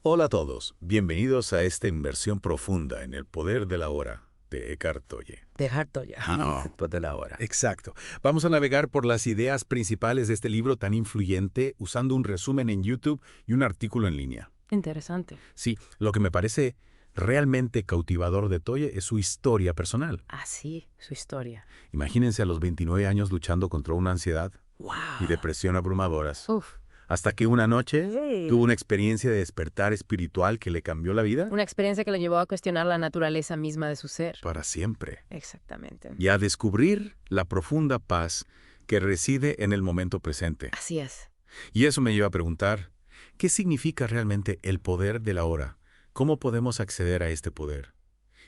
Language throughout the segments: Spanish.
Hola a todos, bienvenidos a esta inmersión profunda en el poder de la hora de Eckhart Tolle. Dejar todo ya. No. Después de la hora. Exacto. Vamos a navegar por las ideas principales de este libro tan influyente usando un resumen en YouTube y un artículo en línea. Interesante. Sí, lo que me parece realmente cautivador de Tolle es su historia personal. Así, su historia. Imagínense a los 29 años luchando contra una ansiedad ¡Wow! y depresión abrumadoras. Uf. Hasta que una noche Sí. tuvo una experiencia de despertar espiritual que le cambió la vida Una experiencia que lo llevó a cuestionar la naturaleza misma de su ser. para siempre. Exactamente. Y a descubrir la profunda paz que reside en el momento presente. Así es. Y eso me lleva a preguntar, ¿qué significa realmente el poder de la hora? ¿Cómo podemos acceder a este poder?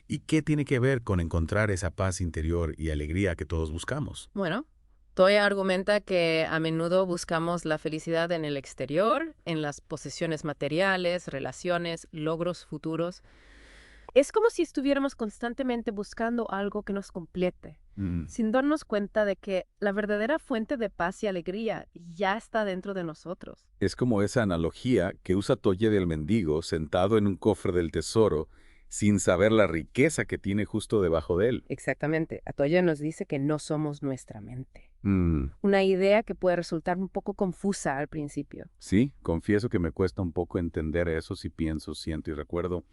¿Y qué tiene que ver con encontrar esa paz interior y alegría que todos buscamos? Bueno, Toya argumenta que a menudo buscamos la felicidad en el exterior, en las posesiones materiales, relaciones, logros futuros. Es como si estuviéramos constantemente buscando algo que nos complete, sin darnos cuenta de que la verdadera fuente de paz y alegría ya está dentro de nosotros. Es como esa analogía que usa Tolle del mendigo sentado en un cofre del tesoro, sin saber la riqueza que tiene justo debajo de él. Exactamente. Atoya nos dice que no somos nuestra mente. Mm, Una idea que puede resultar un poco confusa al principio. sí, confieso que me cuesta un poco entender eso si pienso, siento y recuerdo.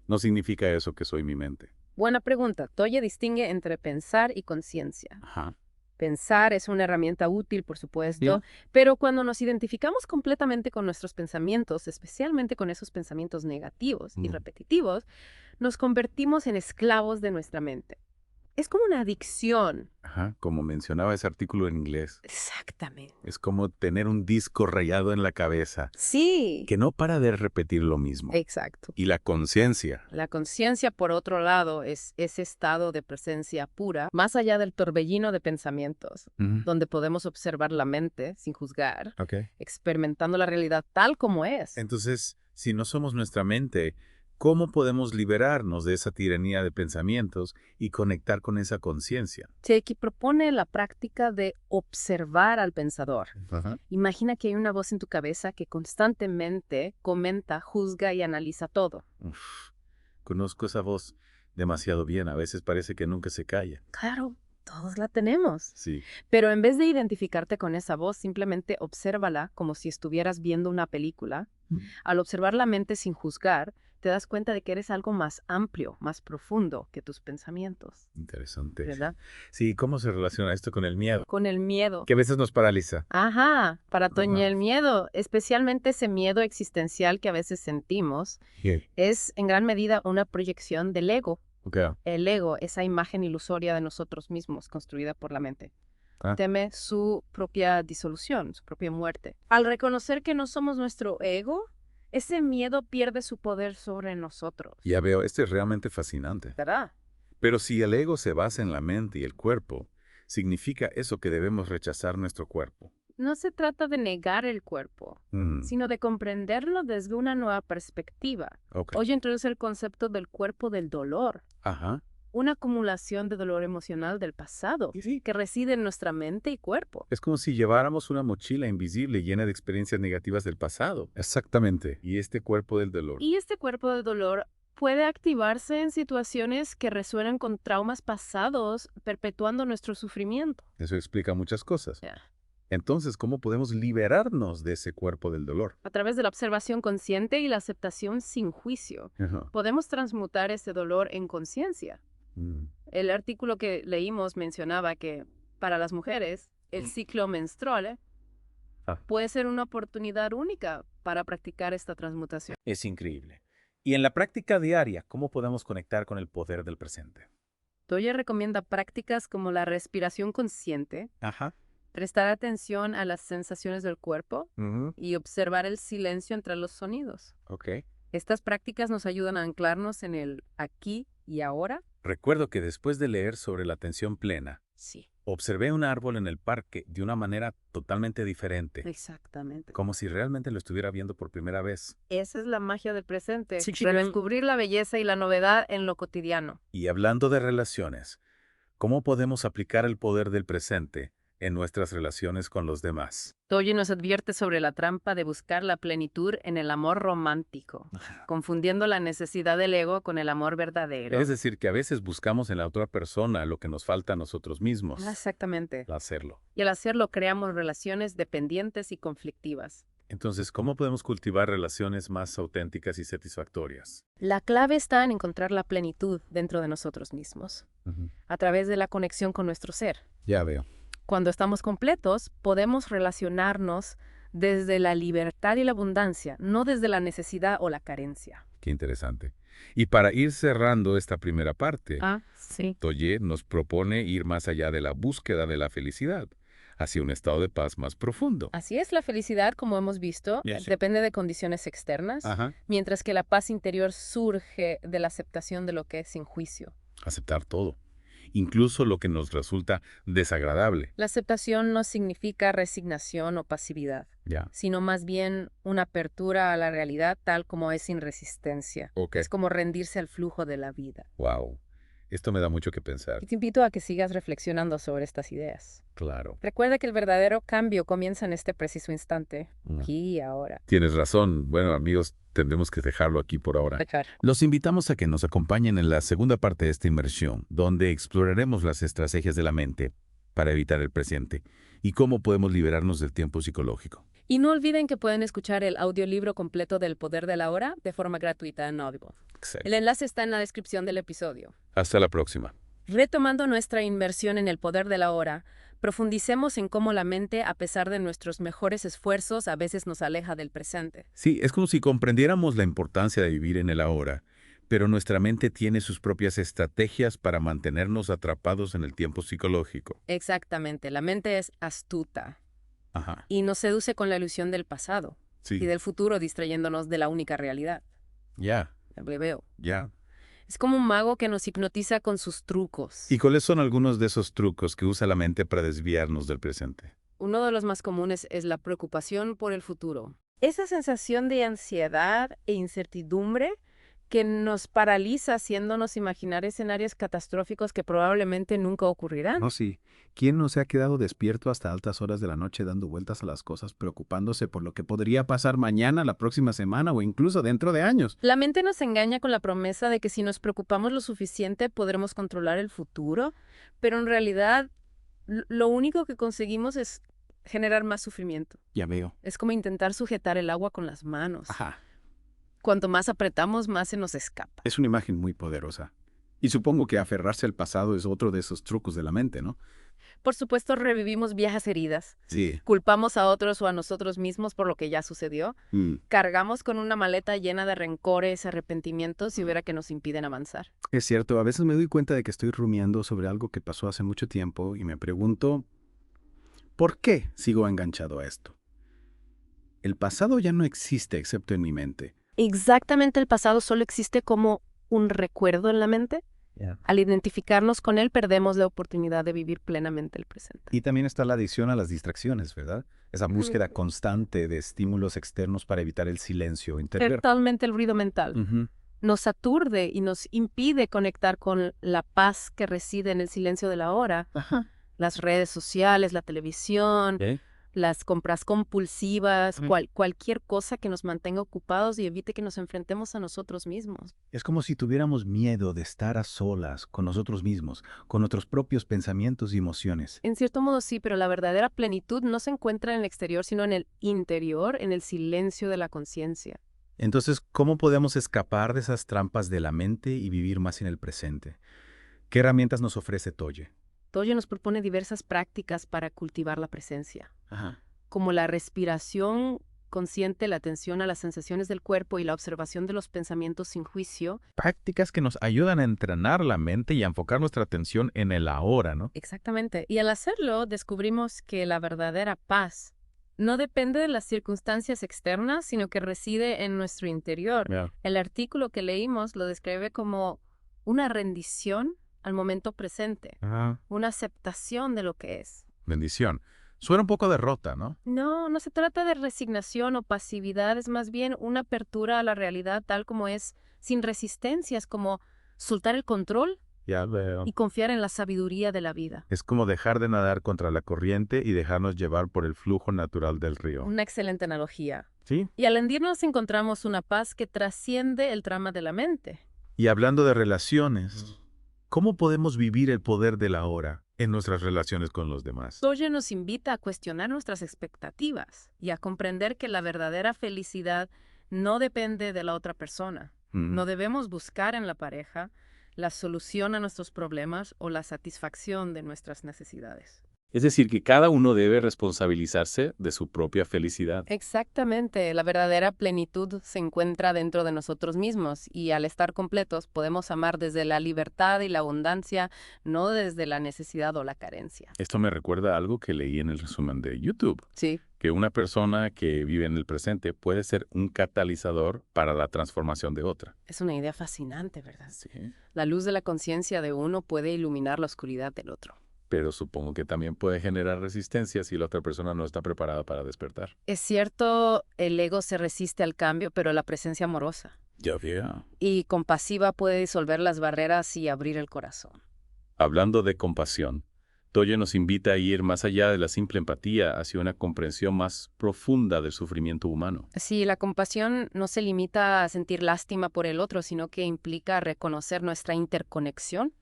No significa eso que soy mi mente. Buena pregunta. Toya distingue entre pensar y conciencia. Ajá. Pensar es una herramienta útil, por supuesto, Sí. pero cuando nos identificamos completamente con nuestros pensamientos, especialmente con esos pensamientos negativos y repetitivos, nos convertimos en esclavos de nuestra mente. Es como una adicción. Ajá, como mencionaba ese artículo en inglés, Exactamente. es como tener un disco rayado en la cabeza Sí. que no para de repetir lo mismo. Exacto. Y la conciencia. La conciencia, por otro lado, es ese estado de presencia pura, más allá del torbellino de pensamientos, donde podemos observar la mente sin juzgar, Ok. experimentando la realidad tal como es. Entonces, si no somos nuestra mente, ¿cómo podemos liberarnos de esa tiranía de pensamientos y conectar con esa conciencia? Cheiki propone la práctica de observar al pensador. Ajá. Imagina que hay una voz en tu cabeza que constantemente comenta, juzga y analiza todo. Uf, conozco esa voz demasiado bien, a veces parece que nunca se calla. Claro, todos la tenemos. Sí. Pero en vez de identificarte con esa voz, simplemente obsérvala como si estuvieras viendo una película. Al observar la mente sin juzgar, te das cuenta de que eres algo más amplio, más profundo que tus pensamientos, Interesante. ¿verdad? Sí, ¿cómo se relaciona esto con el miedo? Con el miedo. Que a veces nos paraliza. Ajá, para Toña Ajá. el miedo, especialmente ese miedo existencial que a veces sentimos, es en gran medida una proyección del ego. Ok. El ego, esa imagen ilusoria de nosotros mismos construida por la mente. Ah. Teme su propia disolución, su propia muerte. Al reconocer que no somos nuestro ego, ese miedo pierde su poder sobre nosotros, Ya veo, esto es realmente fascinante. ¿verdad? Pero si el ego se basa en la mente y el cuerpo, significa eso que debemos rechazar nuestro cuerpo. No se trata de negar el cuerpo, sino de comprenderlo desde una nueva perspectiva. Ok. Hoy introduce el concepto del cuerpo del dolor, Ajá. una acumulación de dolor emocional del pasado Sí. que reside en nuestra mente y cuerpo. Es como si lleváramos una mochila invisible llena de experiencias negativas del pasado. Exactamente. Y este cuerpo del dolor. Y este cuerpo de dolor puede activarse en situaciones que resuenan con traumas pasados, perpetuando nuestro sufrimiento. Eso explica muchas cosas. Ya. Entonces, ¿cómo podemos liberarnos de ese cuerpo del dolor? A través de la observación consciente y la aceptación sin juicio, Ajá. podemos transmutar ese dolor en conciencia. El artículo que leímos mencionaba que para las mujeres el ciclo menstrual puede ser una oportunidad única para practicar esta transmutación. Es increíble. Y en la práctica diaria, ¿cómo podemos conectar con el poder del presente? Toya recomienda prácticas como la respiración consciente, Ajá. prestar atención a las sensaciones del cuerpo Ujú. y observar el silencio entre los sonidos. Ok. Estas prácticas nos ayudan a anclarnos en el aquí y ahora. Recuerdo que después de leer sobre la atención plena, Sí, observé un árbol en el parque de una manera totalmente diferente, exactamente. como si realmente lo estuviera viendo por primera vez. Esa es la magia del presente. Sí, chicos. Redescubrir la belleza y la novedad en lo cotidiano. Y hablando de relaciones, ¿cómo podemos aplicar el poder del presente en nuestras relaciones con los demás. Toye nos advierte sobre la trampa de buscar la plenitud en el amor romántico, confundiendo la necesidad del ego con el amor verdadero. Es decir, que a veces buscamos en la otra persona lo que nos falta a nosotros mismos. Exactamente. Al hacerlo. Y al hacerlo creamos relaciones dependientes y conflictivas. Entonces, ¿cómo podemos cultivar relaciones más auténticas y satisfactorias? La clave está en encontrar la plenitud dentro de nosotros mismos, a través de la conexión con nuestro ser. Ya veo. Cuando estamos completos, podemos relacionarnos desde la libertad y la abundancia, no desde la necesidad o la carencia. Qué interesante. Y para ir cerrando esta primera parte, Sí. Toye nos propone ir más allá de la búsqueda de la felicidad, hacia un estado de paz más profundo. Así es, la felicidad, como hemos visto, Ya sé. depende de condiciones externas, Ajá. mientras que la paz interior surge de la aceptación de lo que es sin juicio. Aceptar todo, incluso lo que nos resulta desagradable. La aceptación no significa resignación o pasividad, Ya. sino más bien una apertura a la realidad tal como es sin resistencia. Ok. Es como rendirse al flujo de la vida. Wow. Esto me da mucho que pensar. Y te invito a que sigas reflexionando sobre estas ideas. Claro. Recuerda que el verdadero cambio comienza en este preciso instante, aquí y ahora. Tienes razón. Bueno, amigos, tendremos que dejarlo aquí por ahora. Los invitamos a que nos acompañen en la segunda parte de esta inmersión, donde exploraremos las estrategias de la mente para evitar el presente y cómo podemos liberarnos del tiempo psicológico. Y no olviden que pueden escuchar el audiolibro completo del Poder de la Hora de forma gratuita en Audible. Excelente. El enlace está en la descripción del episodio. Hasta la próxima. Retomando nuestra inmersión en el poder de la hora, profundicemos en cómo la mente, a pesar de nuestros mejores esfuerzos, a veces nos aleja del presente. Sí, es como si comprendiéramos la importancia de vivir en el ahora, pero nuestra mente tiene sus propias estrategias para mantenernos atrapados en el tiempo psicológico. Exactamente, la mente es astuta Ajá. y nos seduce con la ilusión del pasado y Sí. del futuro, distrayéndonos de la única realidad. Ya, Veo. ya. Es como un mago que nos hipnotiza con sus trucos. ¿Y cuáles son algunos de esos trucos que usa la mente para desviarnos del presente? Uno de los más comunes es la preocupación por el futuro. Esa sensación de ansiedad e incertidumbre que nos paraliza haciéndonos imaginar escenarios catastróficos que probablemente nunca ocurrirán. No, sí. ¿Quién no se ha quedado despierto hasta altas horas de la noche dando vueltas a las cosas, preocupándose por lo que podría pasar mañana, la próxima semana o incluso dentro de años? La mente nos engaña con la promesa de que si nos preocupamos lo suficiente podremos controlar el futuro, pero en realidad lo único que conseguimos es generar más sufrimiento. Ya veo. Es como intentar sujetar el agua con las manos. Ajá. Cuanto más apretamos, más se nos escapa. Es una imagen muy poderosa. Y supongo que aferrarse al pasado es otro de esos trucos de la mente, ¿no? Por supuesto, revivimos viejas heridas. Sí. Culpamos a otros o a nosotros mismos por lo que ya sucedió. Cargamos con una maleta llena de rencores, arrepentimientos y vera que nos impiden avanzar. Es cierto, a veces me doy cuenta de que estoy rumiando sobre algo que pasó hace mucho tiempo y me pregunto, ¿por qué sigo enganchado a esto? El pasado ya no existe excepto en mi mente. Exactamente, el pasado solo existe como un recuerdo en la mente. Al identificarnos con él, perdemos la oportunidad de vivir plenamente el presente. Y también está la adicción a las distracciones, ¿verdad? Esa búsqueda constante de estímulos externos para evitar el silencio interior. Totalmente el ruido mental. Nos aturde y nos impide conectar con la paz que reside en el silencio de la hora. Las redes sociales, la televisión, las compras compulsivas, cualquier cosa que nos mantenga ocupados y evite que nos enfrentemos a nosotros mismos. Es como si tuviéramos miedo de estar a solas con nosotros mismos, con nuestros propios pensamientos y emociones. En cierto modo sí, pero la verdadera plenitud no se encuentra en el exterior, sino en el interior, en el silencio de la conciencia. Entonces, ¿cómo podemos escapar de esas trampas de la mente y vivir más en el presente? ¿Qué herramientas nos ofrece Toye? Toye nos propone diversas prácticas para cultivar la presencia, como la respiración consciente, la atención a las sensaciones del cuerpo y la observación de los pensamientos sin juicio. Prácticas que nos ayudan a entrenar la mente y a enfocar nuestra atención en el ahora, ¿no? Exactamente. Y al hacerlo, descubrimos que la verdadera paz no depende de las circunstancias externas, sino que reside en nuestro interior. El artículo que leímos lo describe como una rendición al momento presente, una aceptación de lo que es. Bendición. Suena un poco derrota, ¿no? No, no se trata de resignación o pasividad, es más bien una apertura a la realidad tal como es, sin resistencias, como soltar el control Ya veo. y confiar en la sabiduría de la vida. Es como dejar de nadar contra la corriente y dejarnos llevar por el flujo natural del río. Una excelente analogía. ¿Sí? Y al hundirnos encontramos una paz que trasciende el trama de la mente. Y hablando de relaciones, ¿cómo podemos vivir el poder del ahora en nuestras relaciones con los demás? Toye nos invita a cuestionar nuestras expectativas y a comprender que la verdadera felicidad no depende de la otra persona. No debemos buscar en la pareja la solución a nuestros problemas o la satisfacción de nuestras necesidades. Es decir, que cada uno debe responsabilizarse de su propia felicidad. Exactamente, la verdadera plenitud se encuentra dentro de nosotros mismos y al estar completos podemos amar desde la libertad y la abundancia, no desde la necesidad o la carencia. Esto me recuerda a algo que leí en el resumen de YouTube, Sí, que una persona que vive en el presente puede ser un catalizador para la transformación de otra. es una idea fascinante, ¿verdad? Sí. La luz de la conciencia de uno puede iluminar la oscuridad del otro. Pero supongo que también puede generar resistencia si la otra persona no está preparada para despertar. Es cierto, el ego se resiste al cambio, pero la presencia amorosa Ya veo. y compasiva puede disolver las barreras y abrir el corazón. Hablando de compasión, Toye nos invita a ir más allá de la simple empatía hacia una comprensión más profunda del sufrimiento humano. Sí, la compasión no se limita a sentir lástima por el otro, sino que implica reconocer nuestra interconexión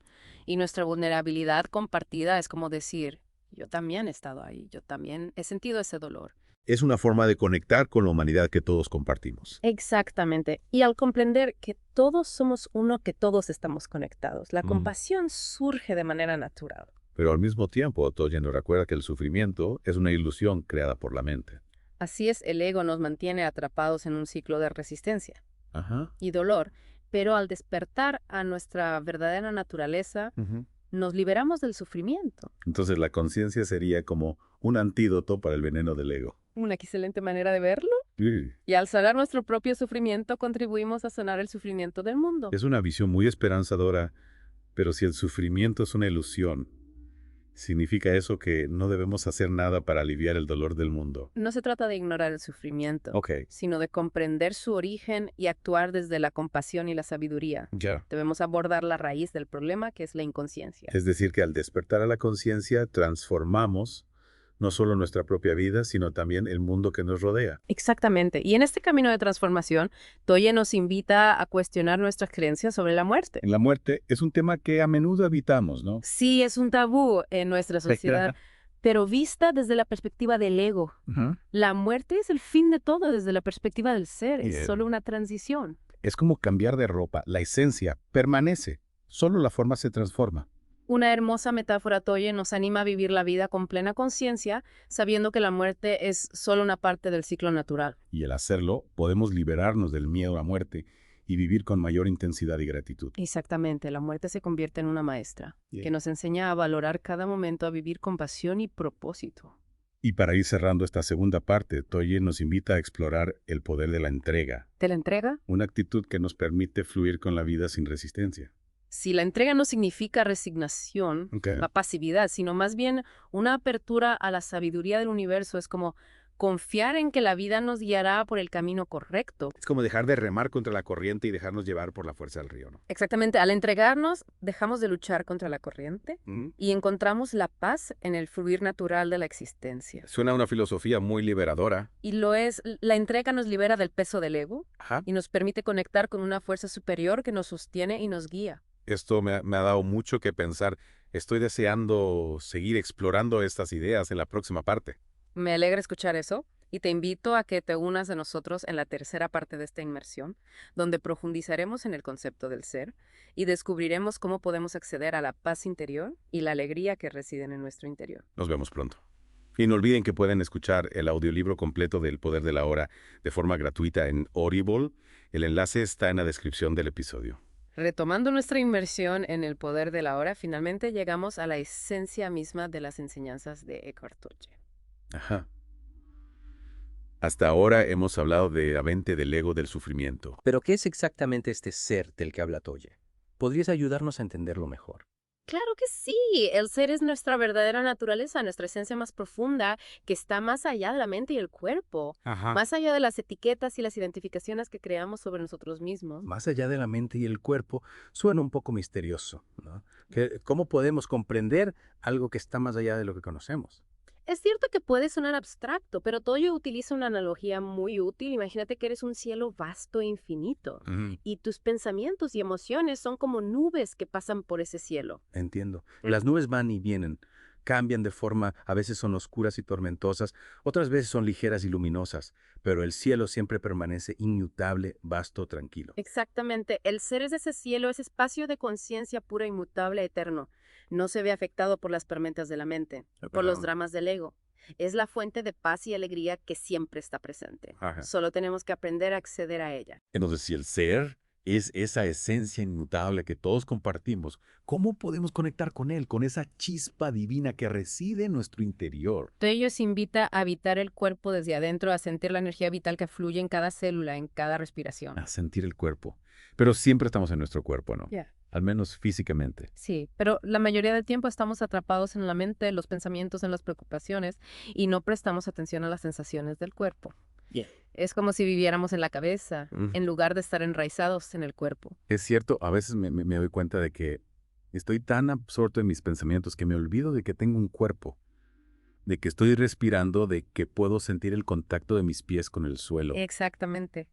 y nuestra vulnerabilidad compartida. Es como decir, yo también he estado ahí, yo también he sentido ese dolor. Es una forma de conectar con la humanidad que todos compartimos. Exactamente. Y al comprender que todos somos uno, que todos estamos conectados, la compasión surge de manera natural. Pero al mismo tiempo, Toye nos recuerda que el sufrimiento es una ilusión creada por la mente. Así es, el ego nos mantiene atrapados en un ciclo de resistencia Ajá. y dolor, pero al despertar a nuestra verdadera naturaleza, nos liberamos del sufrimiento. Entonces la conciencia sería como un antídoto para el veneno del ego. Una excelente manera de verlo. Sí. Y al sanar nuestro propio sufrimiento, contribuimos a sanar el sufrimiento del mundo. Es una visión muy esperanzadora, pero si el sufrimiento es una ilusión, significa eso que no debemos hacer nada para aliviar el dolor del mundo. No se trata de ignorar el sufrimiento, Ok, sino de comprender su origen y actuar desde la compasión y la sabiduría. ya. Debemos abordar la raíz del problema, que es la inconsciencia. Es decir, que al despertar a la conciencia transformamos no solo nuestra propia vida, sino también el mundo que nos rodea. Exactamente. Y en este camino de transformación, Toye nos invita a cuestionar nuestras creencias sobre la muerte. En la muerte es un tema que a menudo evitamos, ¿no? Sí, es un tabú en nuestra sociedad, pero vista desde la perspectiva del ego. La muerte es el fin de todo desde la perspectiva del ser, es Bien. solo una transición. Es como cambiar de ropa, la esencia permanece, solo la forma se transforma. Una hermosa metáfora, Toye, nos anima a vivir la vida con plena conciencia, sabiendo que la muerte es solo una parte del ciclo natural. Y al hacerlo, podemos liberarnos del miedo a la muerte y vivir con mayor intensidad y gratitud. Exactamente, la muerte se convierte en una maestra, Bien. que nos enseña a valorar cada momento, a vivir con pasión y propósito. Y para ir cerrando esta segunda parte, Toye nos invita a explorar el poder de la entrega, ¿Te la entrega? una actitud que nos permite fluir con la vida sin resistencia. Si la entrega no significa resignación, la pasividad, sino más bien una apertura a la sabiduría del universo, es como confiar en que la vida nos guiará por el camino correcto. Es como dejar de remar contra la corriente y dejarnos llevar por la fuerza del río, ¿no? Exactamente, al entregarnos, dejamos de luchar contra la corriente y encontramos la paz en el fluir natural de la existencia. Suena a una filosofía muy liberadora. Y lo es, la entrega nos libera del peso del ego Ajá. y nos permite conectar con una fuerza superior que nos sostiene y nos guía. Esto me ha dado mucho que pensar. Estoy deseando seguir explorando estas ideas en la próxima parte. Me alegra escuchar eso y te invito a que te unas a nosotros en la tercera parte de esta inmersión, donde profundizaremos en el concepto del ser y descubriremos cómo podemos acceder a la paz interior y la alegría que residen en nuestro interior. Nos vemos pronto. Y no olviden que pueden escuchar el audiolibro completo del Poder de la Hora de forma gratuita en Audible. El enlace está en la descripción del episodio. Retomando nuestra inmersión en el poder de la hora, finalmente llegamos a la esencia misma de las enseñanzas de Eckhart Tolle. Ajá. Hasta ahora hemos hablado de la mente del ego del sufrimiento. Pero ¿qué es exactamente este ser del que habla Tolle? ¿Podrías ayudarnos a entenderlo mejor? Claro que sí. El ser es nuestra verdadera naturaleza, nuestra esencia más profunda, que está más allá de la mente y el cuerpo, Ajá. más allá de las etiquetas y las identificaciones que creamos sobre nosotros mismos. Más allá de la mente y el cuerpo, suena un poco misterioso, ¿no? ¿Cómo podemos comprender algo que está más allá de lo que conocemos? Es cierto que puede sonar abstracto, pero Toyo utiliza una analogía muy útil. Imagínate que eres un cielo vasto e infinito, y tus pensamientos y emociones son como nubes que pasan por ese cielo. Entiendo. Las nubes van y vienen, cambian de forma, a veces son oscuras y tormentosas, otras veces son ligeras y luminosas, pero el cielo siempre permanece inmutable, vasto, tranquilo. Exactamente, el ser es ese cielo, ese espacio de conciencia pura, inmutable, eterno. No se ve afectado por las tormentas de la mente, por los dramas del ego. Es la fuente de paz y alegría que siempre está presente. Ajá. Solo tenemos que aprender a acceder a ella. Entonces, si el ser es esa esencia inmutable que todos compartimos, ¿cómo podemos conectar con él, con esa chispa divina que reside en nuestro interior? Ellos invita a habitar el cuerpo desde adentro, a sentir la energía vital que fluye en cada célula, en cada respiración. A sentir el cuerpo. Pero siempre estamos en nuestro cuerpo, ¿no? Ya. Al menos físicamente. Sí, pero la mayoría del tiempo estamos atrapados en la mente, los pensamientos, en las preocupaciones, y no prestamos atención a las sensaciones del cuerpo. Es como si viviéramos en la cabeza, en lugar de estar enraizados en el cuerpo. Es cierto, a veces me doy cuenta de que estoy tan absorto en mis pensamientos que me olvido de que tengo un cuerpo, de que estoy respirando, de que puedo sentir el contacto de mis pies con el suelo. Exactamente.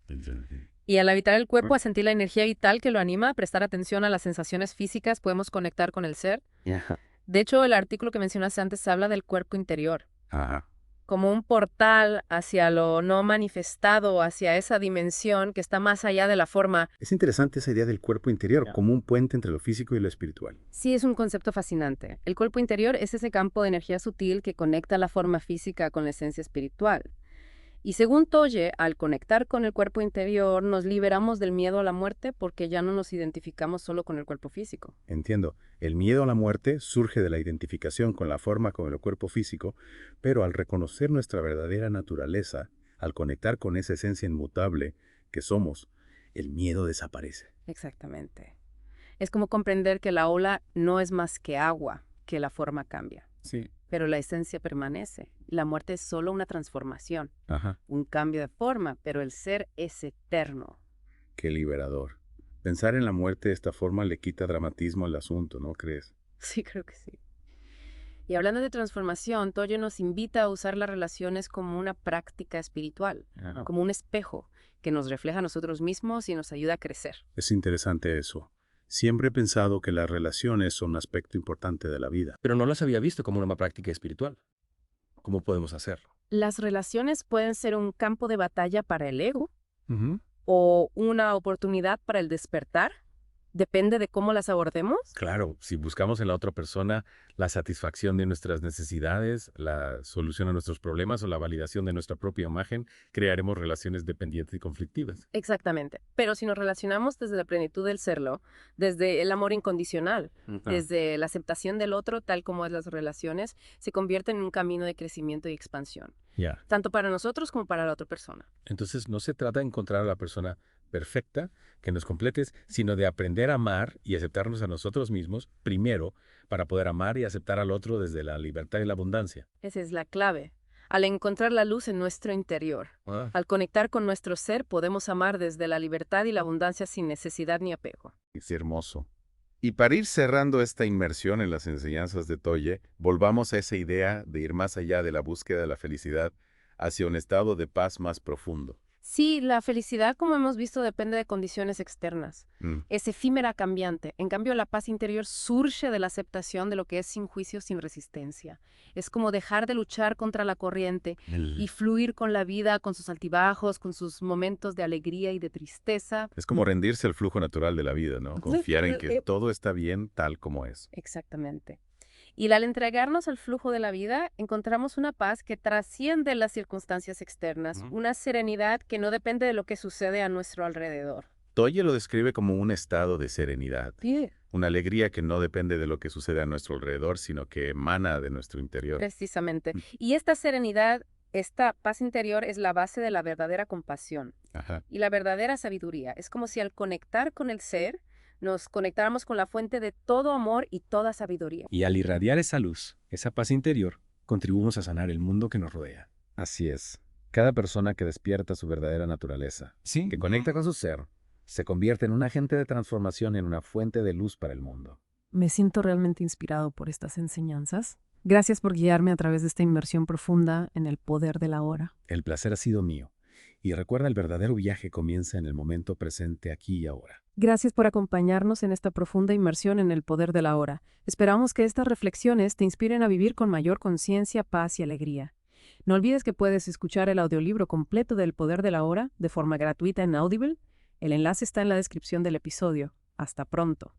Y al habitar el cuerpo, a sentir la energía vital que lo anima, a prestar atención a las sensaciones físicas, podemos conectar con el ser. De hecho, el artículo que mencionaste antes habla del cuerpo interior, Ajá. como un portal hacia lo no manifestado, hacia esa dimensión que está más allá de la forma. Es interesante esa idea del cuerpo interior, como un puente entre lo físico y lo espiritual. Sí, es un concepto fascinante. El cuerpo interior es ese campo de energía sutil que conecta la forma física con la esencia espiritual. Y según Toye, al conectar con el cuerpo interior, nos liberamos del miedo a la muerte porque ya no nos identificamos solo con el cuerpo físico. Entiendo, el miedo a la muerte surge de la identificación con la forma con el cuerpo físico, pero al reconocer nuestra verdadera naturaleza, al conectar con esa esencia inmutable que somos, el miedo desaparece. Exactamente. Es como comprender que la ola no es más que agua, que la forma cambia. Sí. Pero la esencia permanece. La muerte es solo una transformación, Ajá. un cambio de forma, pero el ser es eterno. Qué liberador. Pensar en la muerte de esta forma le quita dramatismo al asunto, ¿no crees? Sí, creo que sí. Y hablando de transformación, Toyo nos invita a usar las relaciones como una práctica espiritual, como un espejo que nos refleja a nosotros mismos y nos ayuda a crecer. Es interesante eso. Siempre he pensado que las relaciones son un aspecto importante de la vida. Pero no las había visto como una práctica espiritual. ¿Cómo podemos hacerlo? Las relaciones pueden ser un campo de batalla para el ego o una oportunidad para el despertar. Depende de cómo las abordemos. Claro, si buscamos en la otra persona la satisfacción de nuestras necesidades, la solución a nuestros problemas o la validación de nuestra propia imagen, crearemos relaciones dependientes y conflictivas. Exactamente. Pero si nos relacionamos desde la plenitud del serlo, desde el amor incondicional, desde la aceptación del otro tal como es las relaciones, se convierten en un camino de crecimiento y expansión, Ya. tanto para nosotros como para la otra persona. Entonces no se trata de encontrar a la persona perfecta que nos completes, sino de aprender a amar y aceptarnos a nosotros mismos primero para poder amar y aceptar al otro desde la libertad y la abundancia. Esa es la clave. Al encontrar la luz en nuestro interior, al conectar con nuestro ser, podemos amar desde la libertad y la abundancia sin necesidad ni apego. Es hermoso. Y para ir cerrando esta inmersión en las enseñanzas de Toye, volvamos a esa idea de ir más allá de la búsqueda de la felicidad hacia un estado de paz más profundo. Sí, la felicidad, como hemos visto, depende de condiciones externas. Es efímera, cambiante. En cambio, la paz interior surge de la aceptación de lo que es sin juicio, sin resistencia. Es como dejar de luchar contra la corriente y fluir con la vida, con sus altibajos, con sus momentos de alegría y de tristeza. Es como rendirse al flujo natural de la vida, ¿no? Confiar en que todo está bien tal como es. Exactamente. Y al entregarnos al flujo de la vida, encontramos una paz que trasciende las circunstancias externas, una serenidad que no depende de lo que sucede a nuestro alrededor. Toye lo describe como un estado de serenidad, Sí, una alegría que no depende de lo que sucede a nuestro alrededor, sino que emana de nuestro interior. precisamente. Y esta serenidad, esta paz interior es la base de la verdadera compasión Ajá. y la verdadera sabiduría. Es como si al conectar con el ser, nos conectáramos con la fuente de todo amor y toda sabiduría. Y al irradiar esa luz, esa paz interior, contribuimos a sanar el mundo que nos rodea. Así es. Cada persona que despierta su verdadera naturaleza, Sí. que conecta con su ser, se convierte en un agente de transformación, en una fuente de luz para el mundo. Me siento realmente inspirado por estas enseñanzas. Gracias por guiarme a través de esta inmersión profunda en el poder de la hora. El placer ha sido mío. Y recuerda, el verdadero viaje comienza en el momento presente, aquí y ahora. Gracias por acompañarnos en esta profunda inmersión en el poder de la hora. Esperamos que estas reflexiones te inspiren a vivir con mayor conciencia, paz y alegría. No olvides que puedes escuchar el audiolibro completo del Poder de la Hora de forma gratuita en Audible. El enlace está en la descripción del episodio. Hasta pronto.